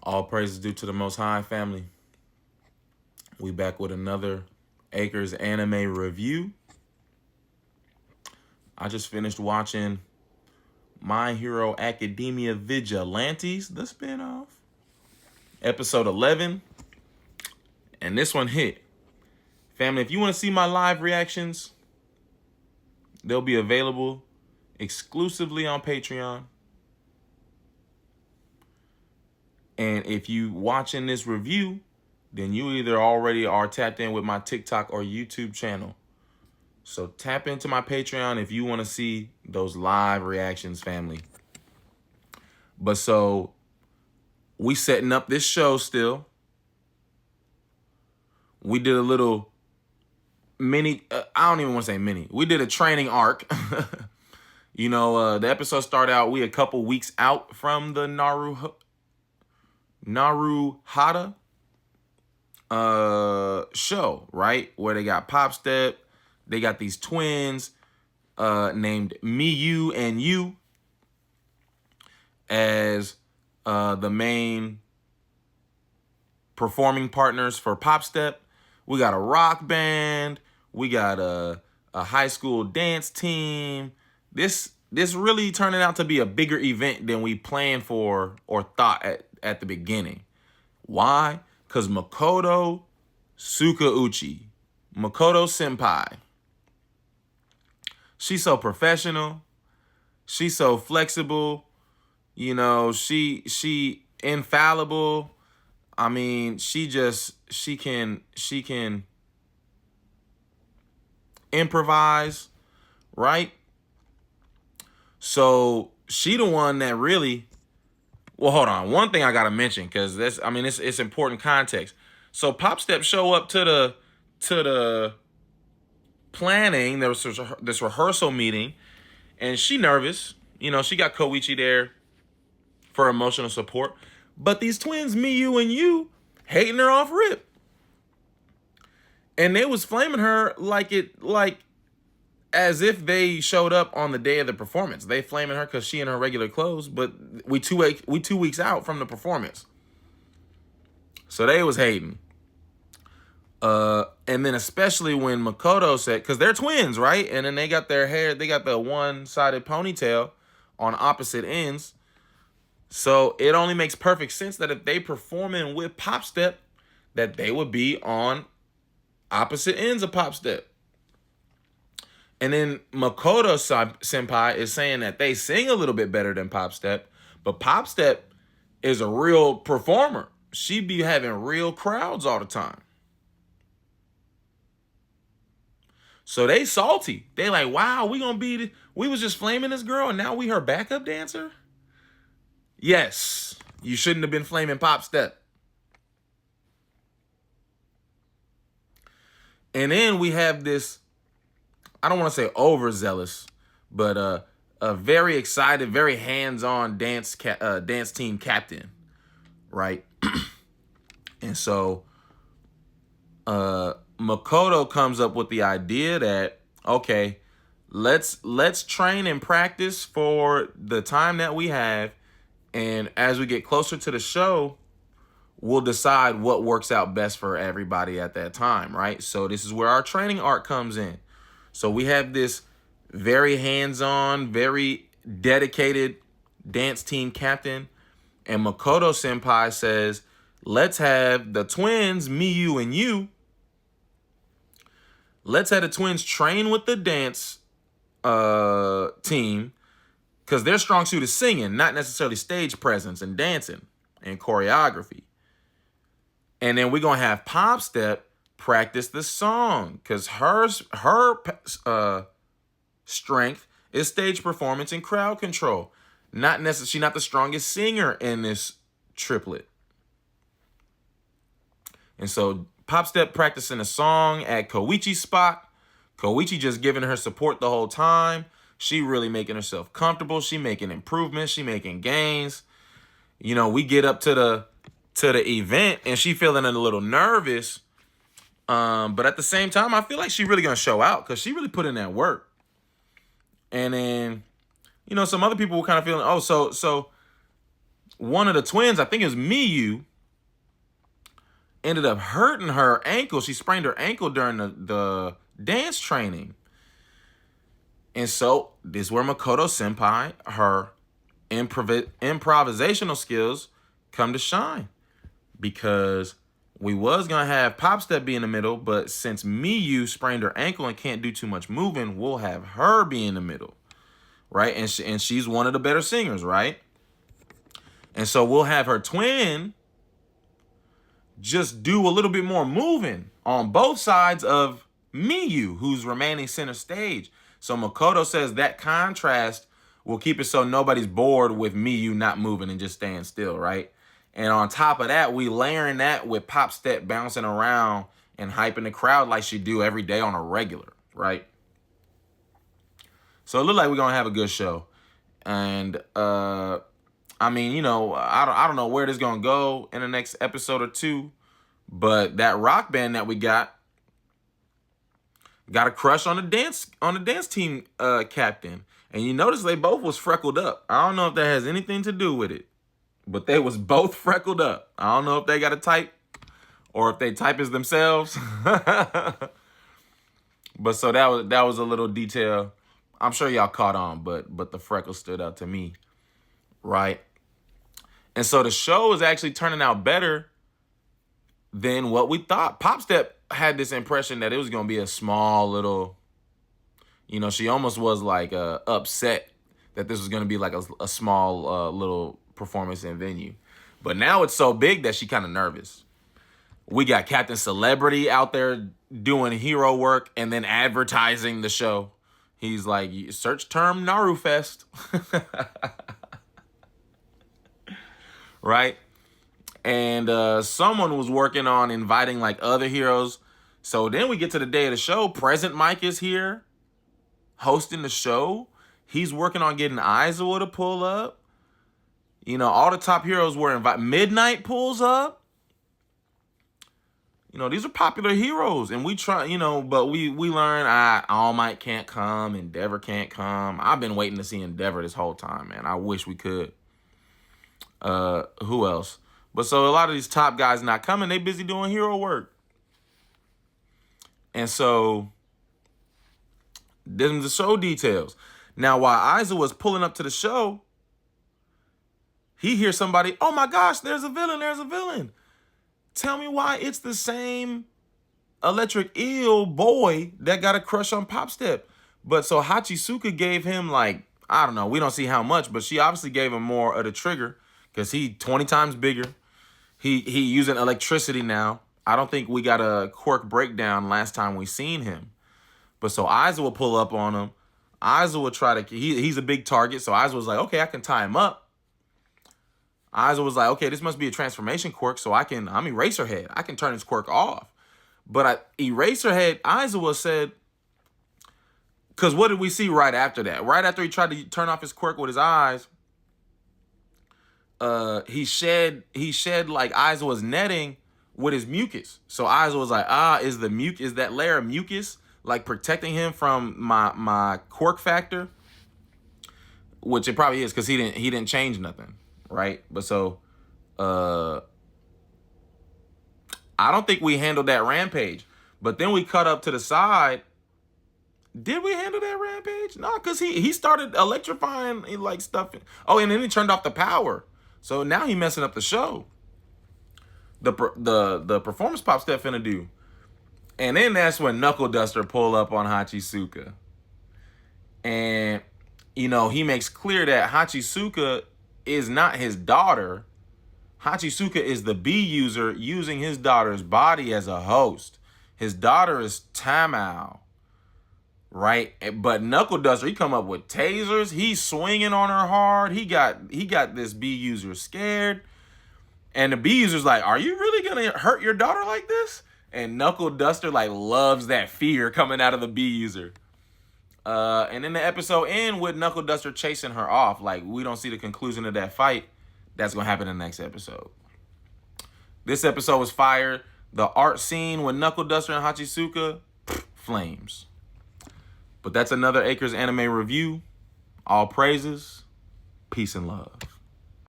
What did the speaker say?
All praises due to the Most High, family. We back with another Acres anime review. I just finished watching My Hero Academia Vigilantes, the spinoff, episode 11, and this one hit. Family, if you want to see my live reactions, they'll be available exclusively on Patreon. And if you watching this review, then you either already are tapped in with my TikTok or YouTube channel. So tap into my Patreon if you want to see those live reactions, family. But so we setting up this show still. We did a little mini, I don't even want to say mini. We did a training arc. The episode started out, we a couple weeks out from the Naruhata show, right? Where they got Pop Step, they got these twins named Miyu and Yu as the main performing partners for Pop Step. We got a rock band, we got a high school dance team. This really turning out to be a bigger event than we planned for or thought at the beginning. Why? Because Makoto Sukauchi, Makoto Senpai, she's so professional. She's so flexible. She infallible. I mean, she can improvise, right? So she the one that really. Well, hold on. One thing I gotta mention, because it's important context. So Pop Step show up to the planning. There was this rehearsal meeting, and she nervous. She got Koichi there for emotional support. But these twins, Miyu and Yu, hating her off rip. And they was flaming her like as if they showed up on the day of the performance. They flaming her because she in her regular clothes, but we 2 weeks out from the performance. So they was hating. And then especially when Makoto said, because they're twins, right? And then they got their hair, they got the one-sided ponytail on opposite ends. So it only makes perfect sense that if they performing with Pop Step, that they would be on opposite ends of Pop Step. And then Makoto Senpai is saying that they sing a little bit better than Pop Step, but Pop Step is a real performer. She be having real crowds all the time. So they salty. They like, wow, we was just flaming this girl and now we her backup dancer? Yes, you shouldn't have been flaming Pop Step. And then we have this, I don't want to say overzealous, but a very excited, very hands-on dance team captain, right? And so Makoto comes up with the idea that, okay, let's train and practice for the time that we have, and as we get closer to the show, we'll decide what works out best for everybody at that time, right? So this is where our training arc comes in. So we have this very hands-on, very dedicated dance team captain, and Makoto Senpai says, let's have the twins, Miyu and Yu, let's have the twins train with the dance team, because their strong suit is singing, not necessarily stage presence and dancing and choreography. And then we're going to have Pop Step practice the song, because her strength is stage performance and crowd control. She's not the strongest singer in this triplet. And so Pop Step practicing a song at Koichi's spot. Koichi just giving her support the whole time. She really making herself comfortable. She making improvements. She making gains. We get up to the event and she feeling a little nervous. But at the same time, I feel like she really gonna show out because she really put in that work. And then, some other people were kind of feeling, oh, so one of the twins, I think it was Miyu, ended up hurting her ankle. She sprained her ankle during the dance training. And so this is where Makoto Senpai, her improvisational skills come to shine. Because we was going to have Pop Step be in the middle, but since Miyu sprained her ankle and can't do too much moving, we'll have her be in the middle, right? And she's one of the better singers, right? And so we'll have her twin just do a little bit more moving on both sides of Miyu, who's remaining center stage. So Makoto says that contrast will keep it so nobody's bored with Miyu not moving and just staying still, right? And on top of that, we layering that with Pop Step bouncing around and hyping the crowd like she do every day on a regular, right? So it looks like we're gonna have a good show. And I mean, you know, I don't know where this is gonna go in the next episode or two, but that rock band that we got a crush on the dance team captain. And you notice they both was freckled up. I don't know if that has anything to do with it, but they was both freckled up. I don't know if they got a type or if they type as themselves. But so that was a little detail. I'm sure y'all caught on, but the freckles stood out to me, right? And so the show is actually turning out better than what we thought. Pop Step had this impression that it was going to be a small little, you know, she almost was like upset that this was going to be like a small little performance in venue. But now it's so big that she kind of nervous. We got Captain Celebrity out there doing hero work and then advertising the show. He's like, search term Narufest. Right? And someone was working on inviting like other heroes. So then we get to the day of the show. Present Mike is here hosting the show. He's working on getting Aizawa to pull up. You know, all the top heroes were invited. Midnight pulls up. You know, these are popular heroes. And we try, you know, but we learn All Might can't come. Endeavor can't come. I've been waiting to see Endeavor this whole time, man. I wish we could. Who else? But so a lot of these top guys not coming. They busy doing hero work. And so them the show details. Now, while Aizawa was pulling up to the show, he hears somebody, oh my gosh, there's a villain. Tell me why it's the same Electric Eel boy that got a crush on Pop Step. But so Hachisuka gave him like, I don't know, we don't see how much, but she obviously gave him more of the trigger because he 20 times bigger. He using electricity now. I don't think we got a quirk breakdown last time we seen him. But so Aizawa will pull up on him. Aizawa will try to, he's a big target. So Aizawa was like, okay, I can tie him up. Aizawa was like, okay, this must be a transformation quirk. So I'm Eraserhead. I can turn his quirk off. But Eraserhead, Aizawa said, because what did we see right after that? Right after he tried to turn off his quirk with his eyes, he shed like Aizawa's netting with his mucus. So Aizawa was like, is that layer of mucus like protecting him from my quirk factor? Which it probably is because he didn't change nothing, right? But so I don't think we handled that rampage. But then we cut up to the side. Did we handle that rampage? No, because he started electrifying like stuff. Oh, and then he turned off the power. So now he messing up the show. The performance Pop Step finna do. And then that's when Knuckle Duster pull up on Hachisuka. And, you know, he makes clear that Hachisuka is not his daughter. Hachisuka is the B user using his daughter's body as a host. His daughter is Tamao. Right? But Knuckle Duster, he come up with tasers. He's swinging on her hard. He got this B user scared. And the B user's like, are you really going to hurt your daughter like this? And Knuckle Duster like loves that fear coming out of the B user. And then the episode end with Knuckle Duster chasing her off. Like, we don't see the conclusion of that fight. That's going to happen in the next episode. This episode was fire. The art scene with Knuckle Duster and Hachisuka, flames. But that's another Acres Anime review. All praises, peace and love.